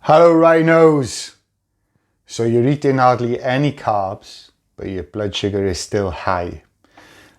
Hello Rhinos! So you're eating hardly any carbs, but your blood sugar is still high.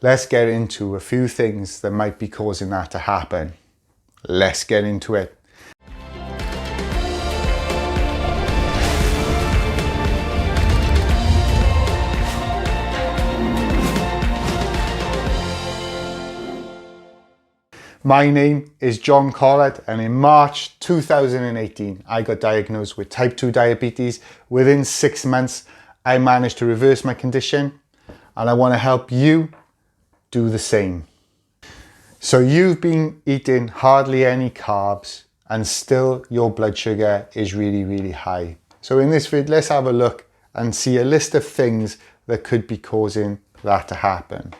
Let's get into a few things that might be causing that to happen. Let's get into it. My name is John Collett, and in March 2018 I got diagnosed with type 2 diabetes. Within 6 months I managed to reverse my condition, and I want to help you do the same. So you've been eating hardly any carbs and still your blood sugar is really high. So in this video, let's have a look and see a list of things that could be causing that to happen.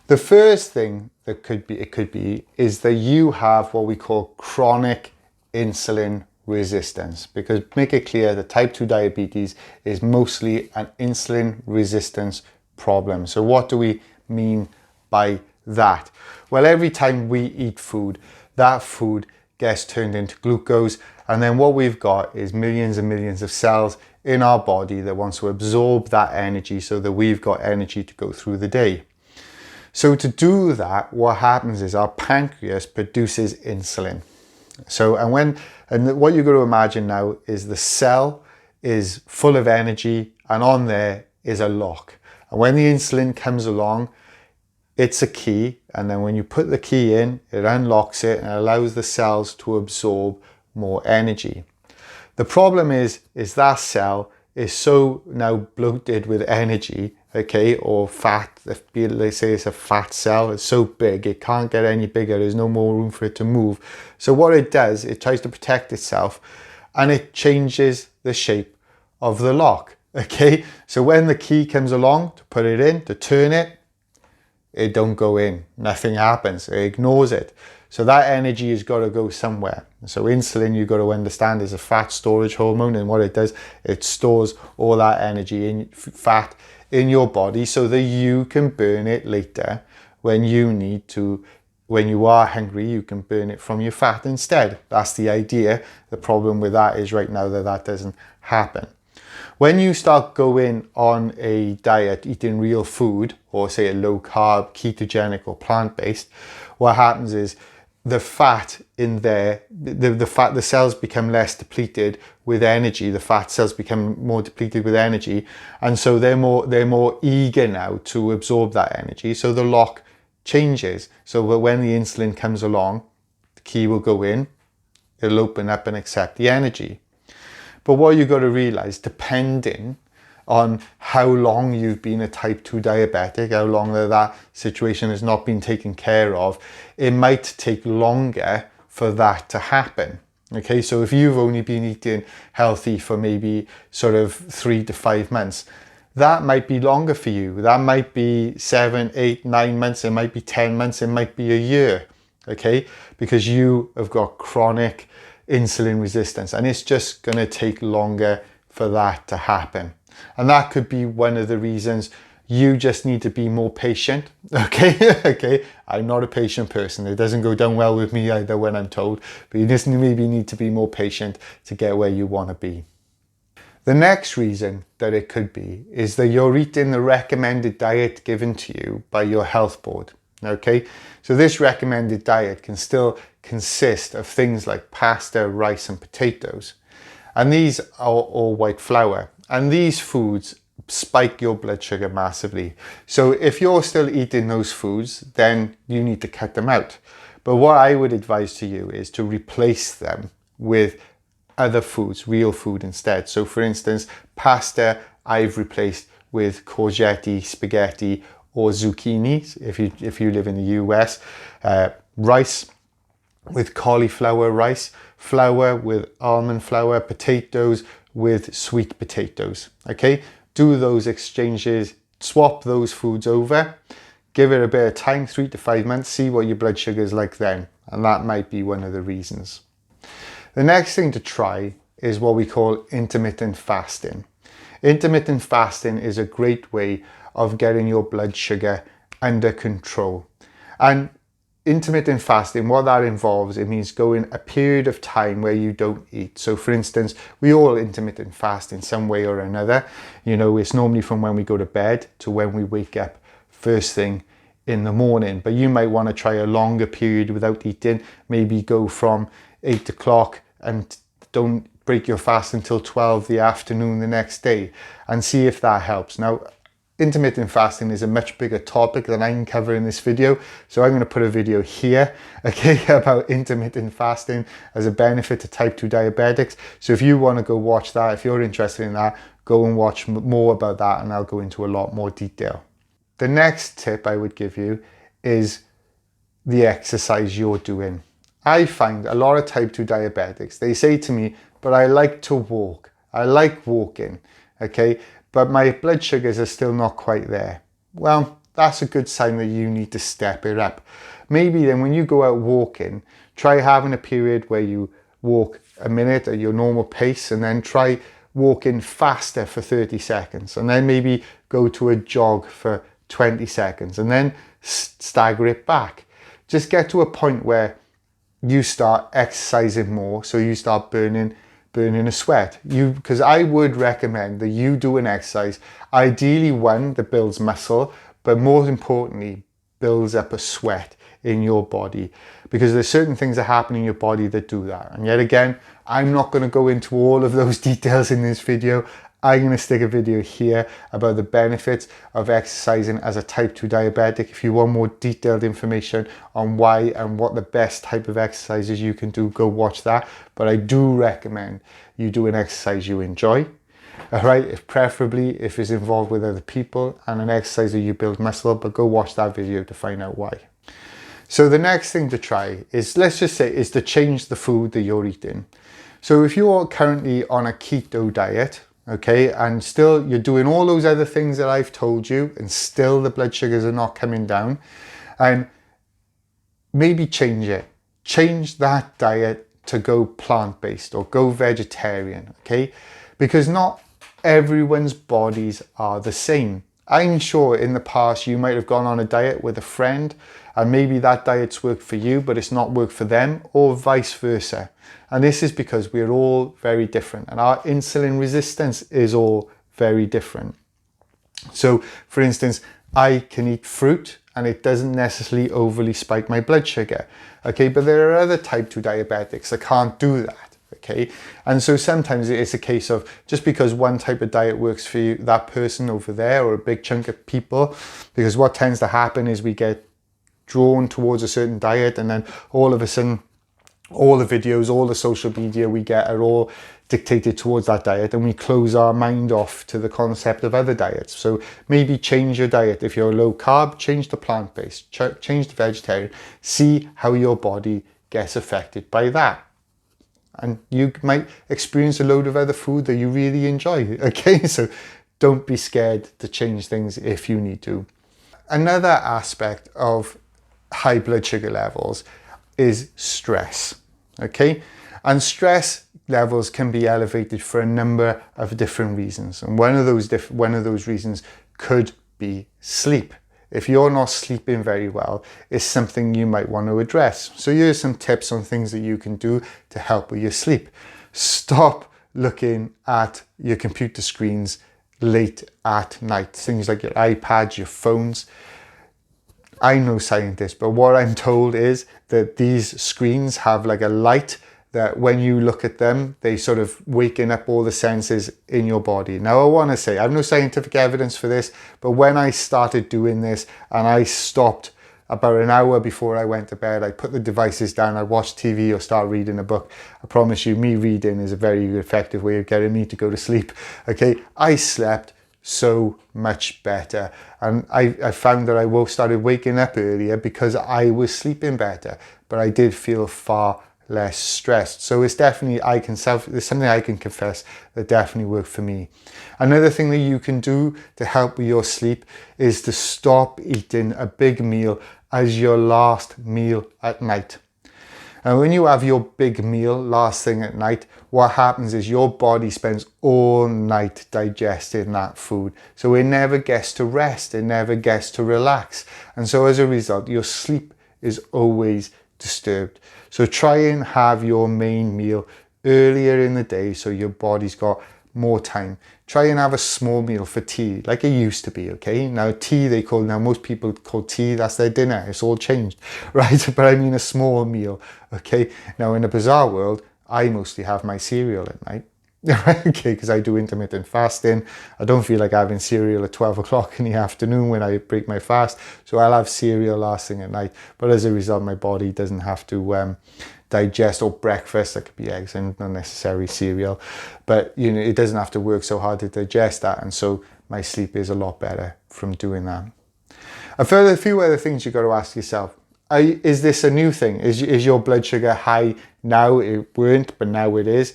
The first thing that could be is that you have what we call chronic insulin resistance, because make it clear that type 2 diabetes is mostly an insulin resistance problem. So what do we mean by that? Well, every time we eat food, that food gets turned into glucose, and then what we've got is millions and millions of cells in our body that wants to absorb that energy so that we've got energy to go through the day. So to do that, what happens is our pancreas produces insulin. And what you've got to imagine now is the cell is full of energy, and on there is a lock. And when the insulin comes along, it's a key, and then when you put the key in, it unlocks it and allows the cells to absorb more energy. The problem is that cell is so now bloated with energy, okay, or fat. They say it's a fat cell. It's so big, it can't get any bigger. There's no more room for it to move. So what it does, it tries to protect itself, and it changes the shape of the lock, okay? So when the key comes along to put it in, to turn it, it don't go in. Nothing happens. It ignores it. So that energy has got to go somewhere. So insulin, you've got to understand, is a fat storage hormone, and what it does, it stores all that energy in fat in your body so that you can burn it later when you need to. When you are hungry, you can burn it from your fat instead. That's the idea. The problem with that is right now that doesn't happen. When you start going on a diet, eating real food, or say a low carb, ketogenic or plant-based, what happens is the fat in there, the cells become less depleted with energy. The fat cells become more depleted with energy, and so they're more eager now to absorb that energy. So the lock changes. So that when the insulin comes along, the key will go in, it'll open up and accept the energy. But what you've got to realize, depending on how long you've been a type 2 diabetic, how long that situation has not been taken care of, it might take longer for that to happen. Okay, so if you've only been eating healthy for maybe sort of 3 to 5 months, that might be longer for you. That might be 7, 8, 9 months. It might be 10 months. It might be a year. Okay, because you have got chronic insulin resistance, and it's just going to take longer for that to happen. And that could be one of the reasons. You just need to be more patient. Okay. I'm not a patient person. It doesn't go down well with me either when I'm told, but you just maybe need to be more patient to get where you want to be. The next reason that it could be is that you're eating the recommended diet given to you by your health board. Okay, so this recommended diet can still consist of things like pasta, rice and potatoes, and these are all white flour, and these foods spike your blood sugar massively. So if you're still eating those foods, then you need to cut them out. But what I would advise to you is to replace them with other foods, real food instead. So for instance, pasta I've replaced with courgette, spaghetti or zucchini if you live in the US, rice with cauliflower rice, flour with almond flour, potatoes with sweet potatoes. Okay, do those exchanges, swap those foods over, give it a bit of time, 3 to 5 months, see what your blood sugar is like then, and that might be one of the reasons. The next thing to try is what we call intermittent fasting. Intermittent fasting is a great way of getting your blood sugar under control. And intermittent fasting, what that involves, it means going a period of time where you don't eat. So for instance, we all intermittent fast in some way or another. You know, it's normally from when we go to bed to when we wake up first thing in the morning. But you might want to try a longer period without eating, maybe go from 8 o'clock and don't break your fast until 12 the afternoon the next day, and see if that helps. Now, intermittent fasting is a much bigger topic than I can cover in this video, so I'm going to put a video here, okay, about intermittent fasting as a benefit to type 2 diabetics. So if you want to go watch that, if you're interested in that, go and watch more about that, and I'll go into a lot more detail. The next tip I would give you is the exercise you're doing. I find a lot of type 2 diabetics, they say to me, but I like to walk, I like walking, okay, but my blood sugars are still not quite there. Well, that's a good sign that you need to step it up. Maybe then when you go out walking, try having a period where you walk a minute at your normal pace, and then try walking faster for 30 seconds, and then maybe go to a jog for 20 seconds, and then stagger it back. Just get to a point where you start exercising more, so you start burning a sweat. Because I would recommend that you do an exercise, ideally one that builds muscle, but more importantly, builds up a sweat in your body, because there's certain things that happen in your body that do that. And yet again, I'm not going to go into all of those details in this video. I'm going to stick a video here about the benefits of exercising as a type 2 diabetic. If you want more detailed information on why and what the best type of exercises you can do, go watch that. But I do recommend you do an exercise you enjoy, all right? Preferably if it's involved with other people, and an exercise that you build muscle, but go watch that video to find out why. So the next thing to try is, let's just say, is to change the food that you're eating. So if you're currently on a keto diet, okay, and still you're doing all those other things that I've told you, and still the blood sugars are not coming down, and maybe change it. Change that diet to go plant-based or go vegetarian, okay? Because not everyone's bodies are the same. I'm sure in the past you might have gone on a diet with a friend, and maybe that diet's worked for you, but it's not worked for them, or vice versa. And this is because we're all very different, and our insulin resistance is all very different. So for instance, I can eat fruit and it doesn't necessarily overly spike my blood sugar, okay? But there are other type 2 diabetics that can't do that, okay? And so sometimes it's a case of, just because one type of diet works for you, that person over there, or a big chunk of people, because what tends to happen is we get drawn towards a certain diet, and then all of a sudden all the videos, all the social media we get are all dictated towards that diet, and we close our mind off to the concept of other diets. So maybe change your diet. If you're low carb, change to plant-based, change to vegetarian. See how your body gets affected by that. And you might experience a load of other food that you really enjoy, okay? So don't be scared to change things if you need to. Another aspect of high blood sugar levels is stress, okay? And stress levels can be elevated for a number of different reasons. And one of those reasons could be sleep. If you're not sleeping very well, it's something you might want to address. So here's some tips on things that you can do to help with your sleep. Stop looking at your computer screens late at night. Things like your iPads, your phones. I'm no scientist, but what I'm told is that these screens have like a light that when you look at them, they sort of waken up all the senses in your body. Now, I want to say, I have no scientific evidence for this, but when I started doing this and I stopped about an hour before I went to bed, I put the devices down, I watched TV or start reading a book. I promise you, me reading is a very effective way of getting me to go to sleep. Okay, I slept so much better, and I found that I started waking up earlier because I was sleeping better, but I did feel far less stressed. So it's definitely, there's something I can confess that definitely worked for me. Another thing that you can do to help with your sleep is to stop eating a big meal as your last meal at night. And when you have your big meal last thing at night, what happens is your body spends all night digesting that food. So it never gets to rest, it never gets to relax. And so as a result, your sleep is always disturbed. So try and have your main meal earlier in the day so your body's got more time. Try and have a small meal for tea, like it used to be, okay? Now tea now most people call tea, that's their dinner. It's all changed, right? But I mean a small meal, okay? Now in a bizarre world, I mostly have my cereal at night. Okay, because I do intermittent fasting. I don't feel like having cereal at 12 o'clock in the afternoon when I break my fast. So I'll have cereal last thing at night. But as a result, my body doesn't have to digest, or breakfast, that could be eggs and not necessarily cereal. But you know, it doesn't have to work so hard to digest that. And so my sleep is a lot better from doing that. A few other things you've got to ask yourself. Is this a new thing? Is your blood sugar high now? It weren't, but now it is.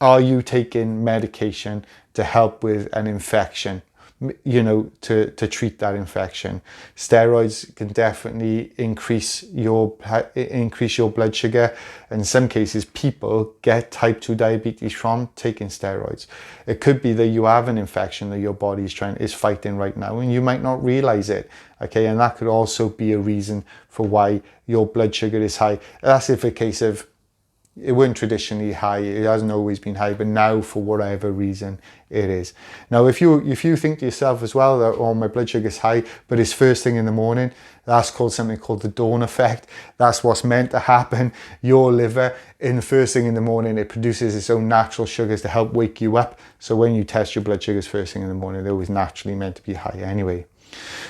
Are you taking medication to help with an infection, you know, to treat that infection? Steroids can definitely increase your blood sugar. In some cases, people get type 2 diabetes from taking steroids. It could be that you have an infection that your body is fighting right now, and you might not realize it. Okay, and that could also be a reason for why your blood sugar is high. That's if a case of it weren't traditionally high, it hasn't always been high, but now for whatever reason it is. Now if you think to yourself as well that, oh, my blood sugar is high, but it's first thing in the morning, that's called something called the dawn effect. That's what's meant to happen. Your liver, in the first thing in the morning, it produces its own natural sugars to help wake you up. So when you test your blood sugars first thing in the morning, they're always naturally meant to be high anyway.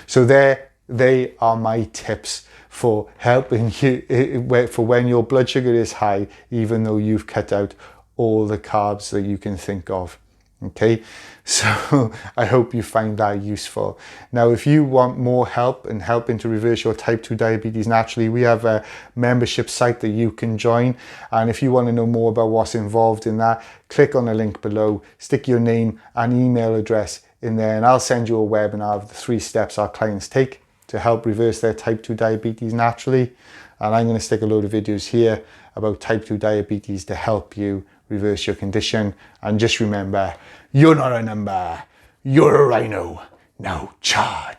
So they are my tips for helping you, for when your blood sugar is high, even though you've cut out all the carbs that you can think of. Okay, so I hope you find that useful. Now, if you want more help and helping to reverse your type 2 diabetes naturally, we have a membership site that you can join. And if you want to know more about what's involved in that, click on the link below, stick your name and email address in there, and I'll send you a webinar of the 3 steps our clients take to help reverse their type 2 diabetes naturally. And I'm going to stick a load of videos here about type 2 diabetes to help you reverse your condition. And just remember, you're not a number, you're a rhino. Now charge.